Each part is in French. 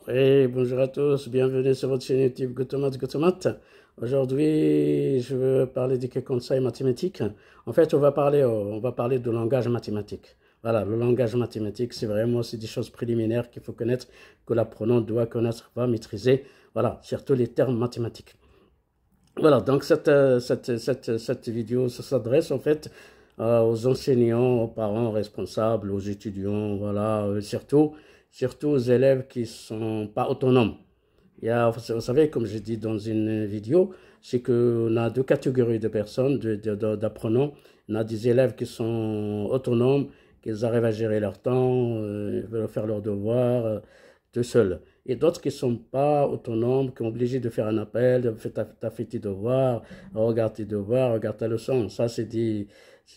Oui, bonjour à tous, bienvenue sur votre chaîne YouTube Gotomat. Aujourd'hui, je veux parler de quelques conseils mathématiques. En fait, on va parler de langage mathématique. Voilà, le langage mathématique, c'est des choses préliminaires qu'il faut connaître, que l'apprenant doit connaître, va maîtriser. Voilà, surtout les termes mathématiques. Voilà, donc cette vidéo s'adresse en fait aux enseignants, aux parents responsables, aux étudiants, voilà, surtout aux élèves qui ne sont pas autonomes. Vous savez, comme j'ai dit dans une vidéo, c'est qu'on a deux catégories de personnes, d'apprenants. On a des élèves qui sont autonomes, qui arrivent à gérer leur temps, veulent faire leurs devoirs tout seuls. Et d'autres qui ne sont pas autonomes, qui sont obligés de faire un appel, de faire ta fait tes devoirs, regarde tes devoirs, regarde ta leçon. Ça, ils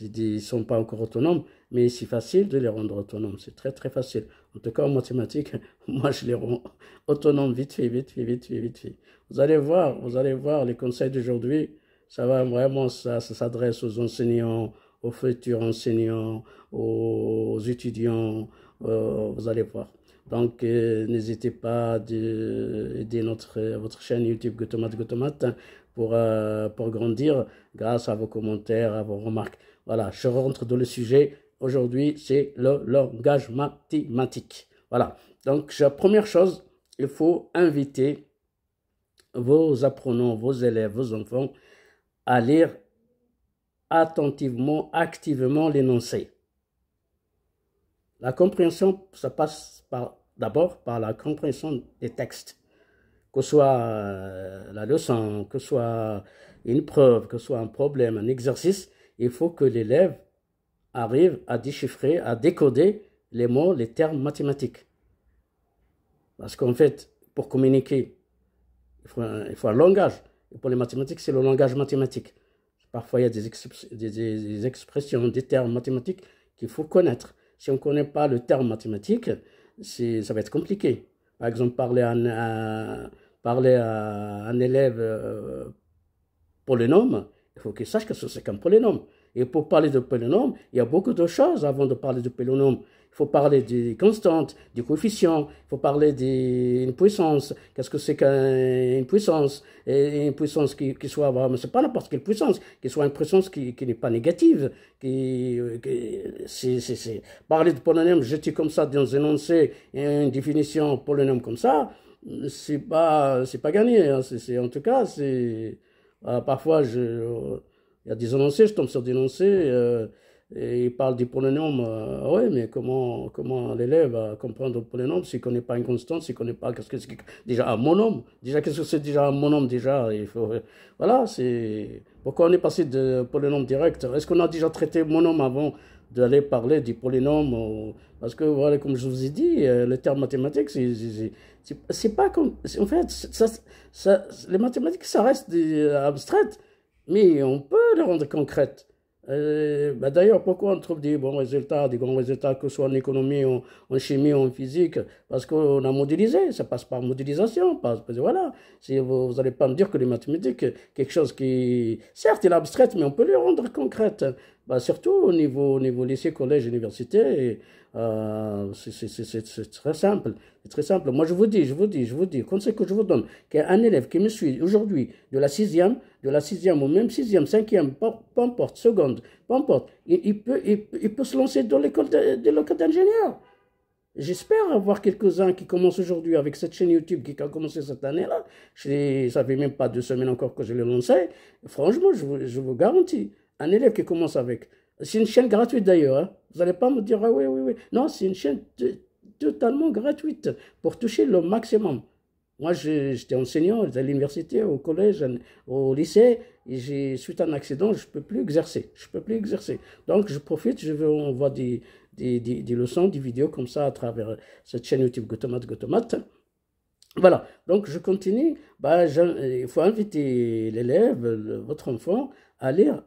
ne sont pas encore autonomes, mais c'est facile de les rendre autonomes. C'est très, très facile. En tout cas, en mathématiques, moi, je les rends autonomes vite fait, vite fait, vite fait, vite fait. Vous allez voir, les conseils d'aujourd'hui, ça va vraiment, ça s'adresse aux enseignants, aux futurs enseignants, aux étudiants, vous allez voir. Donc, n'hésitez pas à aider votre chaîne YouTube Gotomat pour grandir grâce à vos commentaires, à vos remarques. Voilà, je rentre dans le sujet. Aujourd'hui, c'est le langage mathématique. Voilà. Donc, la première chose, il faut inviter vos apprenants, vos élèves, vos enfants à lire attentivement, activement l'énoncé. La compréhension, ça passe d'abord par la compréhension des textes, que ce soit la leçon, que ce soit une preuve, que ce soit un problème, un exercice. Il faut que l'élève arrive à déchiffrer, à décoder les mots, les termes mathématiques. Parce qu'en fait, pour communiquer, il faut un langage. Et pour les mathématiques, c'est le langage mathématique. Parfois, il y a des expressions, des termes mathématiques qu'il faut connaître. Si on ne connaît pas le terme mathématique, ça va être compliqué. Par exemple, parler à un élève polynôme, il faut qu'il sache que c'est qu'un polynôme. Et pour parler de polynôme, il y a beaucoup de choses avant de parler de polynôme. Il faut parler des constantes, des coefficients, il faut parler d'une puissance. Qu'est-ce que c'est qu'une puissance? Et une puissance qui soit, mais c'est pas n'importe quelle puissance, qui soit une puissance qui n'est pas négative. Parler de polynôme, jeter comme ça dans un énoncé, une définition polynôme comme ça, c'est pas gagné. Hein. En tout cas, parfois, il y a des énoncés, je tombe sur des énoncés, et ils parlent du polynôme. Oui, mais comment l'élève va comprendre le polynôme s'il ne connaît pas une constante, s'il ne connaît pas qu'est-ce que c'est déjà un monôme. Déjà, qu'est-ce que c'est déjà un monôme déjà voilà, c'est... Pourquoi on est passé de polynôme direct? Est-ce qu'on a déjà traité monôme avant d'aller parler du polynôme? Parce que, voilà, comme je vous ai dit, le terme mathématique, c'est pas comme... En fait, les mathématiques, ça reste abstraites, mais on peut les rendre concrètes. D'ailleurs, pourquoi on trouve des grands résultats, que ce soit en économie, en chimie, en physique? Parce qu'on a modélisé, ça passe par modélisation. Voilà, si vous n'allez pas me dire que les mathématiques, quelque chose qui, certes, il est abstraite, mais on peut les rendre concrètes. Surtout au niveau lycée, collège, université, c'est très simple. C'est très simple. Moi, je vous dis, conseil que je vous donne, qu'un élève qui me suit aujourd'hui de la sixième ou même sixième, cinquième, peu importe, seconde, peu importe, il peut se lancer dans l'école d'ingénieur. J'espère avoir quelques-uns qui commencent aujourd'hui avec cette chaîne YouTube qui a commencé cette année-là. Ça fait même pas 2 semaines encore que je l'ai lancé. Franchement, je vous garantis, un élève qui commence avec... C'est une chaîne gratuite d'ailleurs. Hein. Vous n'allez pas me dire, ah oui, oui, oui. Non, c'est une chaîne totalement gratuite pour toucher le maximum. Moi, j'étais enseignant à l'université, au collège, au lycée, et suite à un accident, je ne peux plus exercer. Je peux plus exercer. Donc, je profite, on voit des leçons, des vidéos comme ça à travers cette chaîne YouTube Gotomat. Voilà, donc je continue. Il faut inviter l'élève, votre enfant, à lire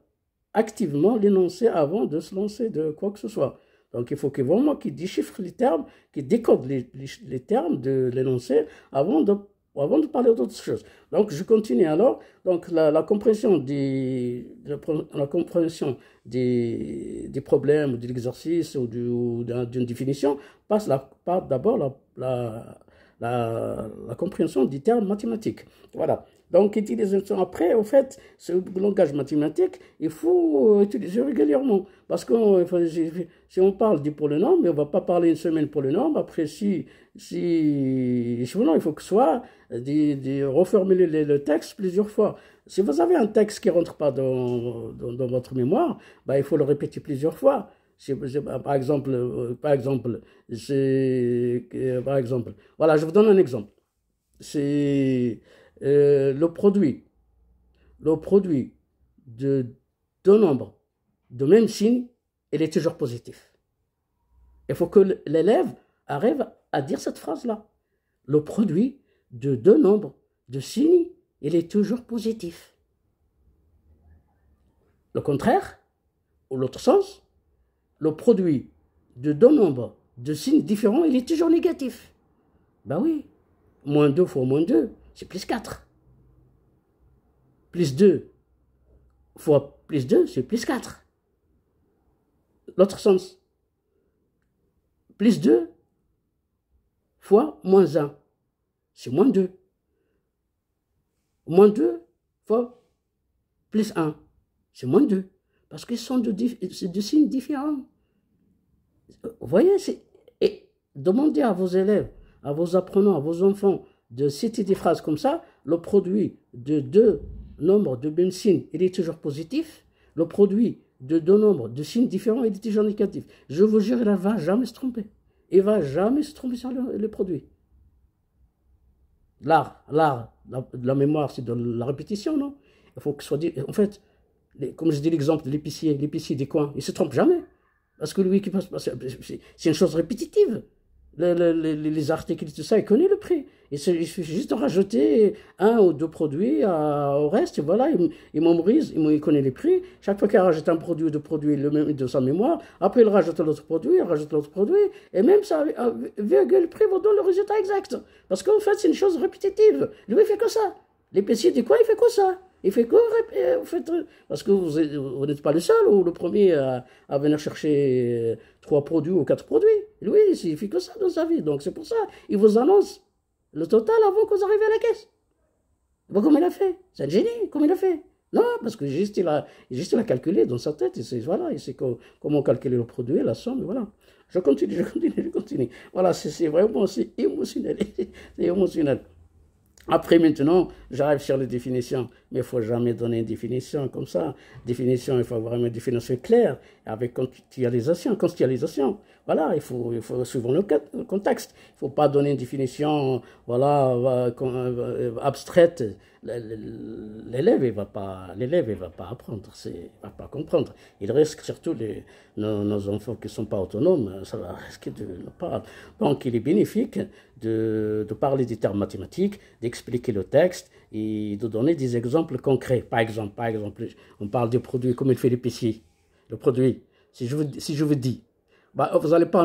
activement l'énoncé avant de se lancer de quoi que ce soit. Donc il faut vraiment qu'il déchiffre les termes, qu'il décode les termes de l'énoncé avant de parler d'autres choses. Donc je continue alors. Donc la compréhension des problèmes, de l'exercice ou d'une définition passe par d'abord la compréhension du terme mathématique. Voilà. Donc, utilisation après, en fait, ce langage mathématique, il faut utiliser régulièrement. Parce que si on parle du polynôme, mais on ne va pas parler une semaine polynôme. Après, non, il faut que ce soit de reformuler le texte plusieurs fois. Si vous avez un texte qui ne rentre pas dans votre mémoire, bah, il faut le répéter plusieurs fois. Par exemple, voilà, je vous donne un exemple. C'est le produit de deux nombres de même signe, il est toujours positif. Il faut que l'élève arrive à dire cette phrase-là. Le produit de deux nombres de signes, il est toujours positif. Le contraire, ou l'autre sens, le produit de deux nombres de signes différents, il est toujours négatif. Ben oui, moins 2 fois moins 2, c'est plus 4. Plus 2 fois plus 2, c'est plus 4. L'autre sens, plus 2 fois moins 1, c'est moins 2. Moins 2 fois plus 1, c'est moins 2. Parce qu'ils sont de signes différents. Vous voyez, et demandez à vos élèves, à vos apprenants, à vos enfants de citer des phrases comme ça. Le produit de deux nombres de même signe, il est toujours positif. Le produit de deux nombres de signes différents, il est toujours négatif. Je vous jure, il ne va jamais se tromper. Il ne va jamais se tromper sur le produit. L'art, la mémoire, c'est de la répétition, non? Il faut que ce soit dit. En fait, comme je dis l'exemple de l'épicier des coins, il ne se trompe jamais. Parce que lui qui passe, c'est une chose répétitive. Les articles et tout ça, il connaît le prix. Il suffit juste de rajouter un ou deux produits au reste. Et voilà, il mémorise, il connaît les prix. Chaque fois qu'il rajoute un produit ou deux produits, il le met de sa mémoire. Après, il rajoute l'autre produit, il rajoute l'autre produit. Et même ça, virgule prix vous donne le résultat exact. Parce qu'en fait, c'est une chose répétitive. Lui, il fait que ça. L'épicier dit quoi? Il fait que ça. Il fait quoi? Parce que vous n'êtes pas le seul ou le premier à venir chercher 3 produits ou 4 produits. Lui, il fait que ça dans sa vie. Donc c'est pour ça, il vous annonce le total avant que vous arriviez à la caisse. Bon, comme il a fait. C'est un génie, comme il a fait. Non, parce que il a calculé dans sa tête. Il sait comment calculer le produit, la somme, voilà. Je continue. Voilà, c'est vraiment émotionnel. C'est émotionnel. Après, maintenant, j'arrive sur les définitions, mais il ne faut jamais donner une définition comme ça. Définition, il faut avoir une définition claire, avec contextualisation. Voilà, il faut suivre le contexte. Il ne faut pas donner une définition, voilà, abstraite. L'élève, il va pas apprendre, il va pas comprendre. Il risque surtout nos enfants qui ne sont pas autonomes, ça va risquer de ne pas. Donc, il est bénéfique de parler des termes mathématiques, d'expliquer le texte et de donner des exemples concrets. Par exemple, on parle du produit, comme il fait l'épicier. Le produit, si je vous dis, bah, vous n'allez pas,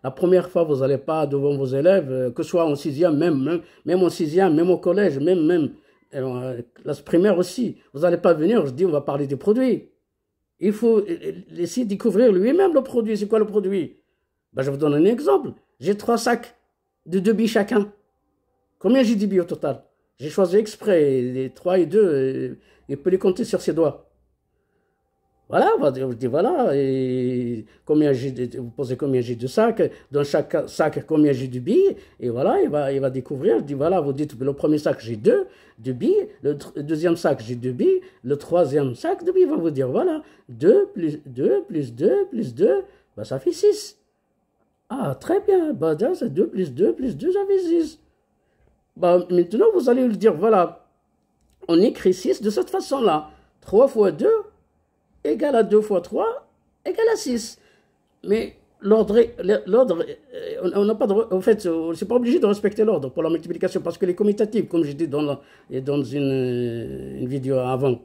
la première fois, vous n'allez pas devant vos élèves, que ce soit en sixième, même en sixième, même au collège, même la primaire aussi, vous n'allez pas venir, je dis, on va parler des produits. Il faut laisser découvrir lui-même le produit. C'est quoi le produit? Bah, je vous donne un exemple. J'ai 3 sacs de 2 billes chacun. Combien j'ai de billes au total? J'ai choisi exprès les 3 et 2, il peut les compter sur ses doigts. Voilà, je dis voilà, et vous posez combien j'ai de sacs, dans chaque sac combien j'ai de billes, et voilà, il va découvrir, je dis voilà, vous dites le premier sac j'ai 2 billes, le deuxième sac j'ai 2 billes, le troisième sac de billes, il va vous dire voilà, 2 plus 2 plus 2 plus 2, bah, ça fait 6. Ah, très bien, bah, c'est 2 plus 2 plus 2, ça fait 6. Bah, maintenant, vous allez lui dire voilà, on écrit 6 de cette façon-là, 3 fois 2, égale à 2 fois 3, égale à 6. Mais l'ordre, on n'a pas de, en fait, on n'est pas obligé de respecter l'ordre pour la multiplication, parce que les commutatifs, comme j'ai dit dans une vidéo avant,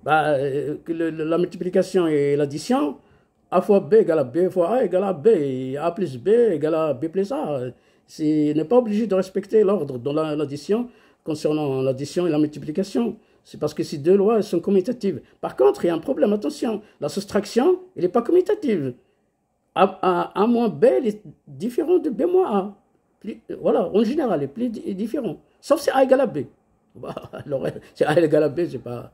bah, la multiplication et l'addition, A fois B égale à B fois A égale à B, et A plus B égale à B plus A. On n'est pas obligé de respecter l'ordre dans l'addition, concernant l'addition et la multiplication. C'est parce que ces deux lois sont commutatives. Par contre, il y a un problème, attention, la soustraction, elle n'est pas commutative. A moins B est différent de B moins A. Voilà, en général, il est plus différent. Sauf si A égale à B. Alors, si A égale à B, c'est pas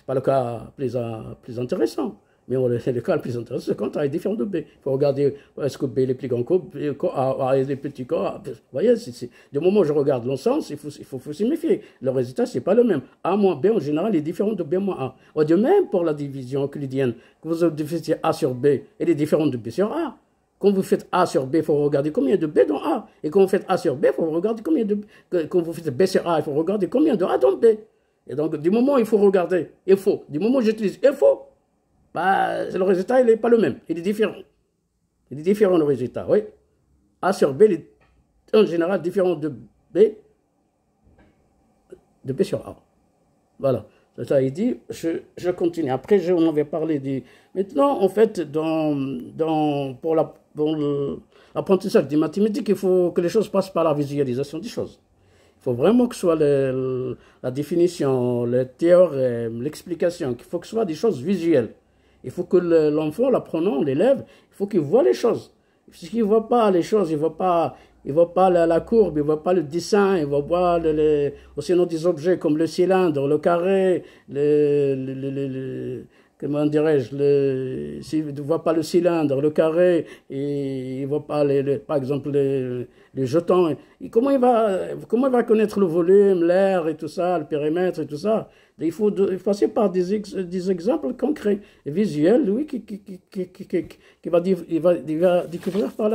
le cas plus intéressant. Mais le cas le plus intéressant, c'est quand A est différent de B. Il faut regarder, est-ce que B est plus grand que A est plus petit que A. Vous voyez, du moment où je regarde l'ensemble, il faut s'y méfier. Le résultat, c'est pas le même. A moins B, en général, est différent de B moins A. De même, pour la division euclidienne, que vous divisez A sur B, elle est différente de B sur A. Quand vous faites A sur B, il faut regarder combien de B dans A. Et quand vous faites A sur B, il faut regarder combien de B. Quand vous faites B sur A, il faut regarder combien de A dans B. Et donc, du moment où il faut regarder, il faut. Du moment où j'utilise il faut, bah, le résultat, il n'est pas le même. Il est différent. Il est différent, le résultat, oui. A sur B, il est en général différent de B sur A. Voilà. Ça, il dit, je continue. Après, on avait parlé des... Maintenant, en fait, pour l'apprentissage des mathématiques, il faut que les choses passent par la visualisation des choses. Il faut vraiment que ce soit la définition, le théorème, l'explication, qu'il faut que ce soit des choses visuelles. Il faut que l'enfant, l'apprenant, l'élève, il faut qu'il voit les choses. S'il ne voit pas les choses, il ne voit pas la courbe, il ne voit pas le dessin, il ne voit pas sinon des objets comme le cylindre, le carré, comment dirais-je, s'il ne voit pas le cylindre, le carré, et il ne voit pas, par exemple, les jetons, comment il va connaître le volume, l'air et tout ça, le périmètre et tout ça? Il faut passer par des exemples concrets et visuels, oui, il va découvrir par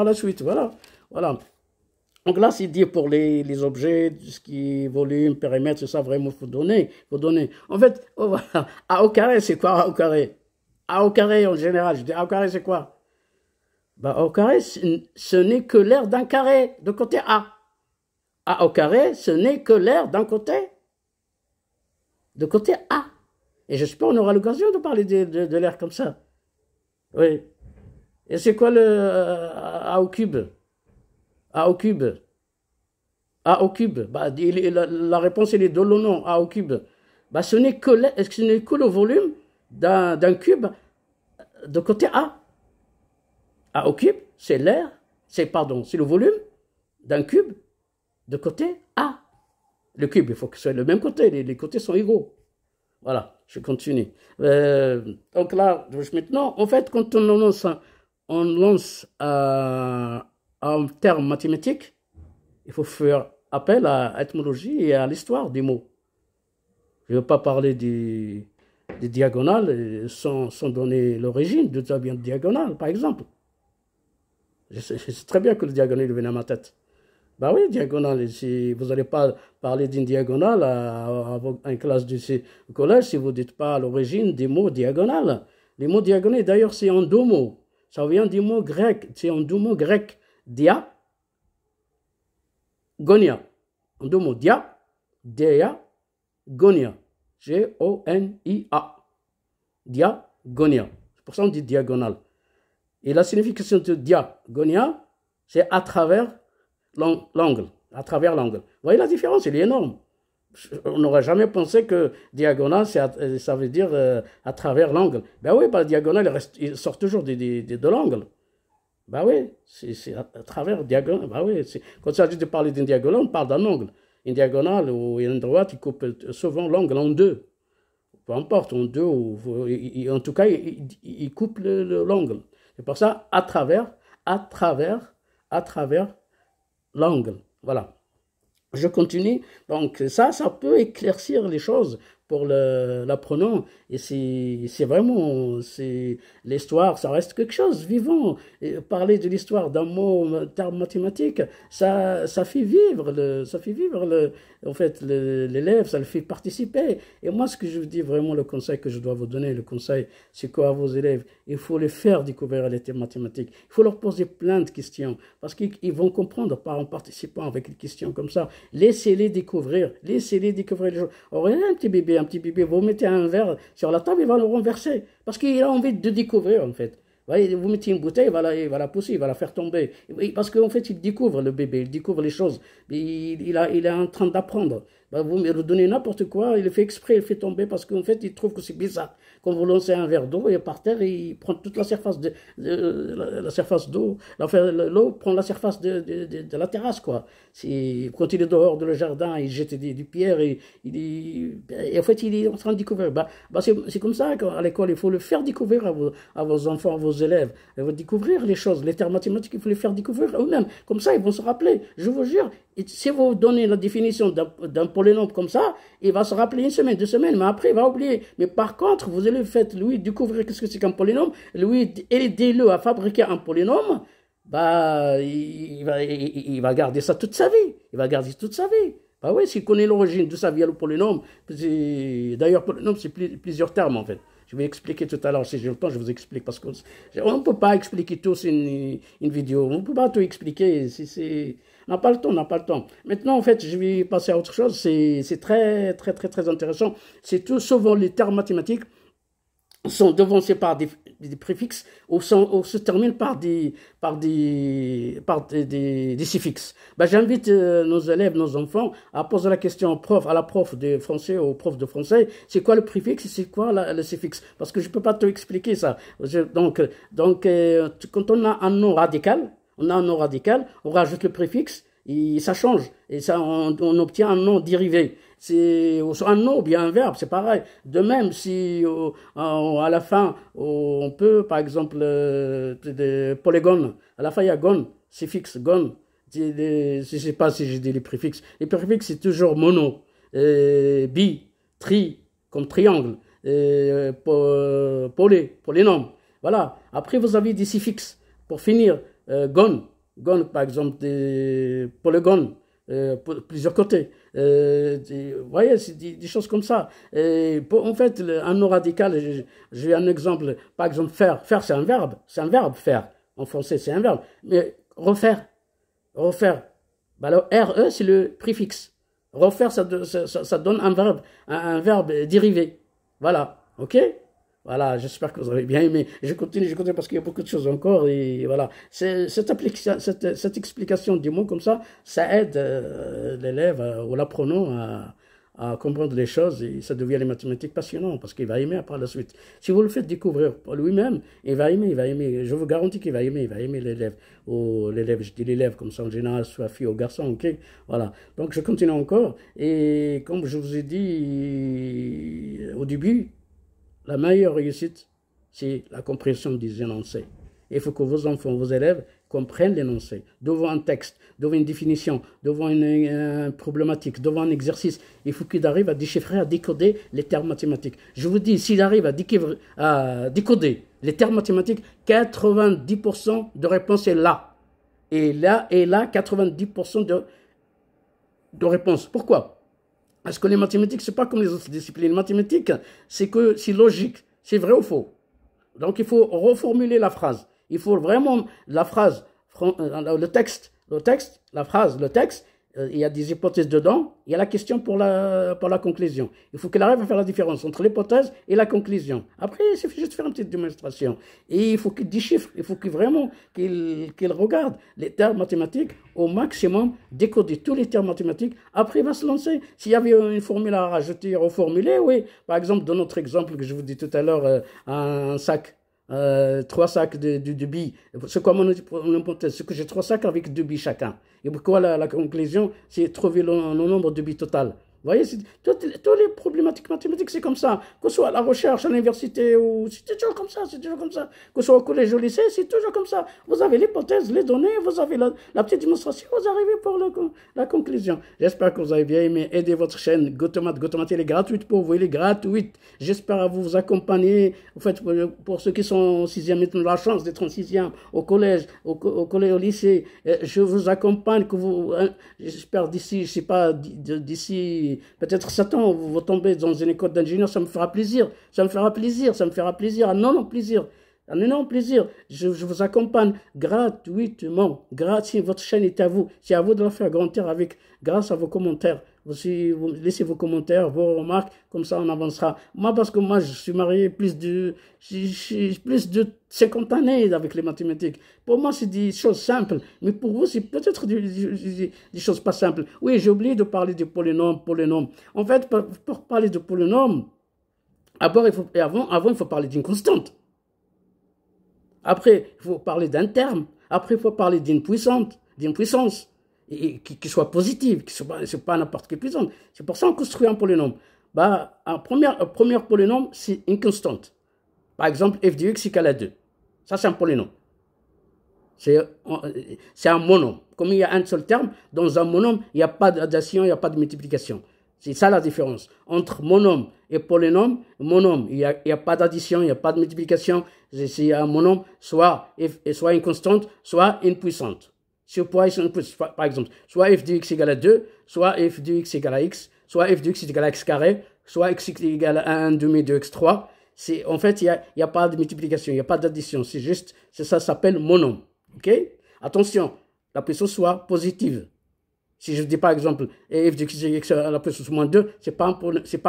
la suite. Voilà. Donc là, c'est dit pour les objets, ce qui est volume, périmètre, ça, vraiment, il faut donner. En fait, A au carré, c'est quoi A au carré? A au carré, en général, je dis A au carré, c'est quoi? Bah, A au carré, ce n'est que l'aire d'un carré de côté A. A au carré, ce n'est que l'aire d'un côté A. Et j'espère qu'on aura l'occasion de parler de l'air comme ça. Oui. Et c'est quoi le A au cube? A au cube. A au cube. Bah, la réponse, elle est dans le nom, A au cube. Bah, ce n'est que le volume d'un cube de côté A. A au cube, c'est l'air, c'est le volume d'un cube de côté A. Le cube, il faut que ce soit le même côté, les côtés sont égaux. Voilà, je continue. Donc là, maintenant, en fait, quand on lance un terme mathématique, il faut faire appel à l'étymologie et à l'histoire des mots. Je ne vais pas parler des diagonales sans donner l'origine de ça vient de diagonale, par exemple. Je sais très bien que le diagonale vient à ma tête. Bah oui, diagonale. Si vous n'allez pas parler d'une diagonale à une classe du collège si vous ne dites pas l'origine des mots diagonales. Les mots diagonales, d'ailleurs, c'est en deux mots. Ça vient du mot grec. C'est en deux mots grecs. Dia, gonia. En deux mots. Dia, gonia. G-O-N-I-A. Dia, gonia. C'est pour ça qu'on dit diagonale. Et la signification de diagonia, c'est à travers l'angle. À travers l'angle. Vous voyez la différence, elle est énorme. On n'aurait jamais pensé que diagonale, ça veut dire à travers l'angle. Ben oui, la diagonale, il sort toujours de l'angle. Ben oui, c'est à travers diagonale. Ben oui, quand il s'agit de parler d'une diagonale, on parle d'un angle. Une diagonale ou une droite, il coupe souvent l'angle en deux. Peu importe, en deux, en tout cas, il coupe l'angle. C'est pour ça, à travers l'angle. Voilà. Je continue. Donc ça peut éclaircir les choses pour l'apprenant. Et c'est vraiment, l'histoire, ça reste quelque chose vivant. Et parler de l'histoire d'un mot, un terme mathématique, ça fait vivre en fait, l'élève, ça le fait participer. Et moi, ce que je vous dis vraiment, le conseil que je dois vous donner, le conseil, c'est quoi à vos élèves? Il faut les faire découvrir les thèmes mathématiques. Il faut leur poser plein de questions parce qu'ils vont comprendre en participant avec des questions comme ça. Laissez-les découvrir les choses. Alors, un petit bébé, vous mettez un verre sur la table, il va le renverser parce qu'il a envie de découvrir en fait. Vous mettez une bouteille, il va la pousser, il va la faire tomber. Parce qu'en fait, il découvre le bébé, il découvre les choses. Il est en train d'apprendre. Vous lui donnez n'importe quoi, il le fait exprès, il le fait tomber parce qu'en fait, il trouve que c'est bizarre. Quand vous lancez un verre d'eau, et par terre, il prend toute la surface la surface d'eau. Enfin, l'eau prend la surface de la terrasse, quoi. Quand il est dehors de le jardin, il jette des pierres et en fait, il est en train de découvrir. C'est comme ça à l'école, il faut le faire découvrir à vos enfants, à vos élèves. Il faut découvrir les choses, les termes mathématiques, il faut les faire découvrir eux-mêmes. Comme ça, ils vont se rappeler. Je vous jure, si vous donnez la définition d'un polynôme comme ça, il va se rappeler 1 semaine, 2 semaines, mais après, il va oublier. Mais par contre, vous allez faire lui découvrir qu'est-ce que c'est qu'un polynôme, lui aidez-le à fabriquer un polynôme, il va garder ça toute sa vie. Il va garder toute sa vie. Bah oui, s'il connaît l'origine de ça via le polynôme, d'ailleurs, polynôme, c'est plusieurs termes, en fait. Je vais expliquer tout à l'heure, si j'ai le temps, je vous explique, parce qu'on ne peut pas expliquer tout, c'est une vidéo. On ne peut pas tout expliquer, on n'a pas le temps, on n'a pas le temps. Maintenant, en fait, je vais passer à autre chose, c'est très, très, très, très intéressant. C'est tout, souvent les termes mathématiques sont devancés par des préfixes ou se terminent par des suffixes. J'invite nos élèves, nos enfants à poser la question à la prof de français ou au prof de français, c'est quoi le préfixe et c'est quoi le suffixe? Parce que je ne peux pas te expliquer ça. Donc, quand on a un nom radical, on rajoute le préfixe et ça change. Et ça, on obtient un nom dérivé. C'est un nom ou bien un verbe, c'est pareil. De même, si à la fin, on peut, par exemple, polygone, à la fin, il y a gone, suffixe, gone. Je ne sais pas si j'ai dit les préfixes. Les préfixes, c'est toujours mono, bi, tri, comme triangle, polynôme. Voilà. Après, vous avez des suffixes. Pour finir, gone, par exemple, des polygones. Plusieurs côtés. Vous voyez, c'est des choses comme ça. En fait, un nom radical, j'ai un exemple. Par exemple, faire. Faire, c'est un verbe. C'est un verbe, faire. En français, c'est un verbe. Mais refaire. Alors, RE, c'est le préfixe. Refaire, ça donne un verbe dérivé. Voilà. OK? Voilà, j'espère que vous avez bien aimé. Je continue parce qu'il y a beaucoup de choses encore. Et voilà, cette explication des mots comme ça aide l'élève ou l'apprenant à comprendre les choses et ça devient les mathématiques passionnant parce qu'il va aimer par la suite. Si vous le faites découvrir par lui-même, il va aimer. Je vous garantis qu'il va aimer l'élève. Ou l'élève, je dis l'élève comme ça en général, soit fille ou garçon, ok? Voilà. Donc je continue encore. Et comme je vous ai dit au début, la meilleure réussite, c'est la compréhension des énoncés. Il faut que vos enfants, vos élèves comprennent l'énoncé. Devant un texte, devant une définition, devant une problématique, devant un exercice, il faut qu'ils arrivent à déchiffrer, à décoder les termes mathématiques. Je vous dis, s'ils arrivent à décoder les termes mathématiques, 90% de réponse est là. Et là, 90% de réponse. Pourquoi ? Parce que les mathématiques, ce n'est pas comme les autres disciplines. Les mathématiques, c'est logique. C'est vrai ou faux. Donc, il faut reformuler la phrase. Il faut vraiment la phrase, le texte, la phrase, le texte. Il y a des hypothèses dedans. Il y a la question pour la conclusion. Il faut qu'elle arrive à faire la différence entre l'hypothèse et la conclusion. Après, il suffit juste de faire une petite démonstration. Et il faut qu'il déchiffre. Il faut qu'il regarde les termes mathématiques au maximum, décoder tous les termes mathématiques. Après, il va se lancer. S'il y avait une formule à rajouter, reformuler, oui. Par exemple, dans notre exemple que je vous dis tout à l'heure, un sac. 3 sacs de billes. C'est quoi mon hypothèse? C'est que j'ai 3 sacs avec 2 billes chacun. Et pourquoi la conclusion, c'est trouver le nombre de billes total. Vous voyez, toutes les problématiques mathématiques, c'est comme ça. Que ce soit à la recherche, à l'université, c'est toujours comme ça, Que ce soit au collège, au lycée, c'est toujours comme ça. Vous avez l'hypothèse, les données, vous avez la petite démonstration, vous arrivez pour la conclusion. J'espère que vous avez bien aimé. Aidez votre chaîne GoToMath. GoToMath, elle est gratuite pour vous, elle est gratuite. J'espère vous accompagner. En fait, pour ceux qui sont en 6e, maintenant la chance d'être en 6e, au collège, au lycée, je vous accompagne, j'espère d'ici, je sais pas, d'ici, peut-être 7 ans, vous tombez dans une école d'ingénieur, ça me fera plaisir. Un énorme plaisir. Un énorme plaisir. Je vous accompagne gratuitement. Si votre chaîne est à vous, c'est à vous de la faire grandir grâce à vos commentaires. Vous laissez vos commentaires, vos remarques, comme ça on avancera. Moi, parce que je suis marié plus de 50 années avec les mathématiques. Pour moi, c'est des choses simples, mais pour vous, c'est peut-être des choses pas simples. Oui, j'ai oublié de parler de polynôme. En fait, pour parler de polynôme, Avant, il faut parler d'une constante. Après, il faut parler d'un terme. Après, il faut parler d'une puissance qui soit positive, qui soit pas n'importe quelle puissance. C'est pour ça qu'on construit un polynôme. Un premier polynôme, c'est une constante. Par exemple, f de x égale à 2. Ça, c'est un polynôme. C'est un monôme. Comme il y a un seul terme, dans un monôme, il n'y a pas d'addition, il n'y a pas de multiplication. C'est ça la différence. Entre monôme et polynôme, monôme, il n'y a pas d'addition, il n'y a pas de multiplication. C'est un monôme, soit une constante, soit une puissante. Par exemple, soit f de x égale à 2, soit f de x égale à x, soit f de x égale à x carré, soit x égale à 1 demi de x3. En fait, il n'y a pas de multiplication, il n'y a pas d'addition. Ça s'appelle monôme. Ok? Attention, la puissance soit positive. Si je dis par exemple f de x à la puissance moins 2, ce n'est pas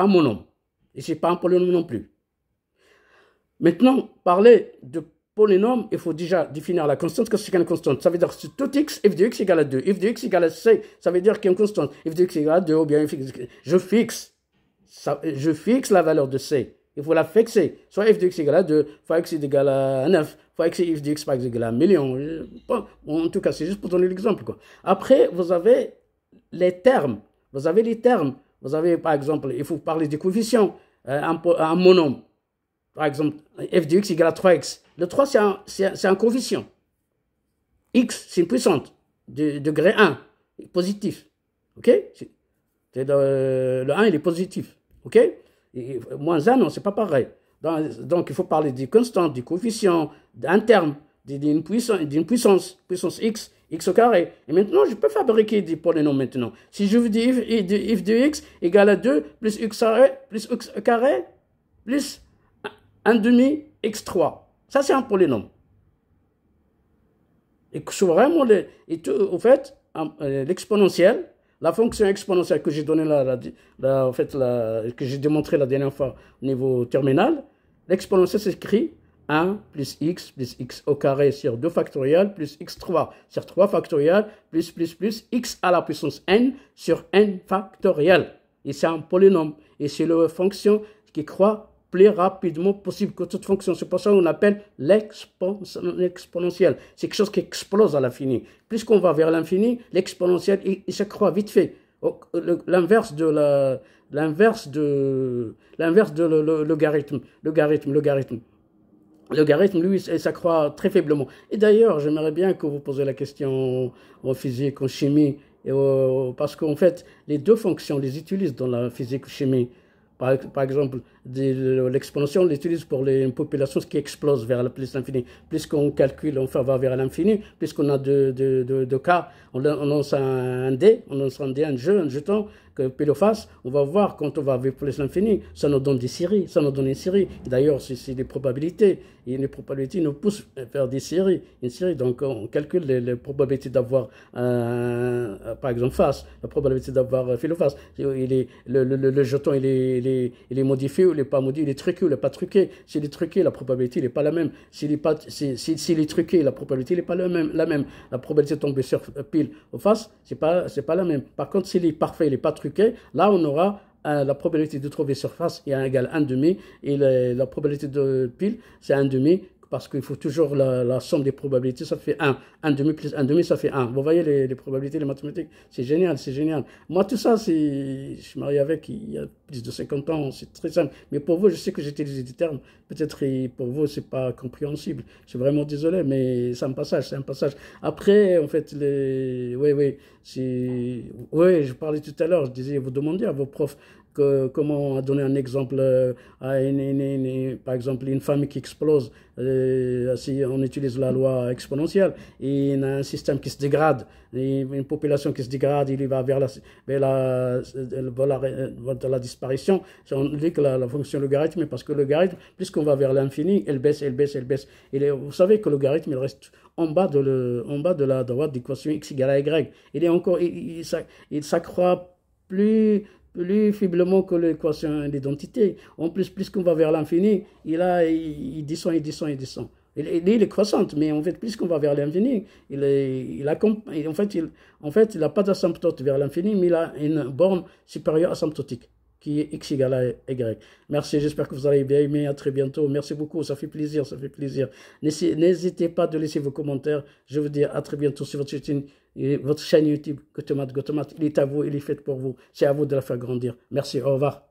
un monôme. Et ce n'est pas un polynôme non plus. Maintenant, parler de polynôme, il faut déjà définir la constante. Qu'est-ce que c'est qu'une constante? Ça veut dire que c'est tout x, f de x égale à 2. F de x égale à c, ça veut dire qu'il y a une constante. F de x égale à 2, ou bien je fixe la valeur de c. Il faut la fixer. Soit f de x égale à 2, fois x égale à 9, fois f de x par exemple égale à 1 million. Bon, en tout cas, c'est juste pour donner l'exemple. Après, vous avez les termes. Vous avez, par exemple, il faut parler des coefficients. Un monôme. Par exemple, f de x égale à 3x. Le 3, c'est un coefficient. X, c'est une puissante. Degré 1, positif. OK? Le 1, il est positif. OK? Et moins 1, non, c'est pas pareil. Donc, il faut parler des constantes, du coefficient, d'un terme, d'une puissance x, x au carré. Et maintenant, je peux fabriquer des polynômes maintenant. Si je vous dis f de x égale à 2 plus x carré plus 1 demi x3. Ça, c'est un polynôme. Et vraiment, en fait, l'exponentielle, la fonction exponentielle que j'ai donnée que j'ai démontré la dernière fois au niveau terminal, l'exponentielle s'écrit 1 plus x au carré sur 2 factoriel plus x3 sur 3 factoriel plus x à la puissance n sur n factoriel. Et c'est un polynôme. Et c'est la fonction qui croît plus rapidement possible que toute fonction. C'est pour ça qu'on appelle l'exponentielle. C'est quelque chose qui explose à l'infini. Plus qu'on va vers l'infini, l'exponentielle, il se croît vite fait. L'inverse de logarithme. Logarithme, lui, il s'accroît très faiblement. Et d'ailleurs, j'aimerais bien que vous posiez la question en physique, en chimie, parce qu'en fait, les deux fonctions, on les utilise dans la physique ou chimie. Par exemple, l'exponentielle, on l'utilise pour les populations qui explosent vers l'infini. Plus qu'on calcule, on va vers l'infini, plus qu'on a de cas, on lance un dé, un jeton, que pile ou face, on va voir quand on va vers plus l'infini, ça nous donne des séries, une série. D'ailleurs, c'est des probabilités, et les probabilités nous poussent vers des séries, une série. Donc, on calcule les probabilités d'avoir, par exemple, face, la probabilité d'avoir pile ou face. Le jeton, il est modifié ou il n'est pas modifié, il est truqué ou il n'est pas truqué. S'il est truqué, la probabilité n'est pas la même. S'il est truqué, la probabilité n'est pas la même. La probabilité de tomber sur pile ou face, c'est pas la même. Par contre, s'il est parfait, il n'est pas truqué, là on aura la probabilité de trouver surface est égale à 1,5 et la probabilité de pile c'est 1,5 parce qu'il faut toujours la somme des probabilités, ça fait 1. 1,5 plus 1,5, ça fait 1. Vous voyez les probabilités, les mathématiques, c'est génial. Moi, tout ça, je suis marié avec il y a plus de 50 ans, c'est très simple. Mais pour vous, je sais que j'utilise des termes, peut-être pour vous, c'est pas compréhensible. Je suis vraiment désolé, mais c'est un passage. Après, en fait, je parlais tout à l'heure, je disais, vous demandez à vos profs comment donner un exemple à par exemple une famille qui explose si on utilise la loi exponentielle et il y a un système qui se dégrade, une population qui se dégrade, il va vers la disparition. On dit que la fonction logarithme, parce que le logarithme, puisqu'on va vers l'infini, elle baisse. Et vous savez que le logarithme, il reste en bas de la droite d'équation x égale à y. Il s'accroît plus faiblement que l'équation d'identité. En plus qu'on va vers l'infini, il descend. Il est croissante, mais en fait, plus qu'on va vers l'infini, il n'a pas d'asymptote vers l'infini, mais il a une borne supérieure asymptotique. qui est X égale à Y. Merci, j'espère que vous allez bien aimer. À très bientôt. Merci beaucoup, ça fait plaisir, ça fait plaisir. N'hésitez pas de laisser vos commentaires. Je vous dis à très bientôt sur votre chaîne YouTube Gotomat. Il est à vous, il est fait pour vous. C'est à vous de la faire grandir. Merci, au revoir.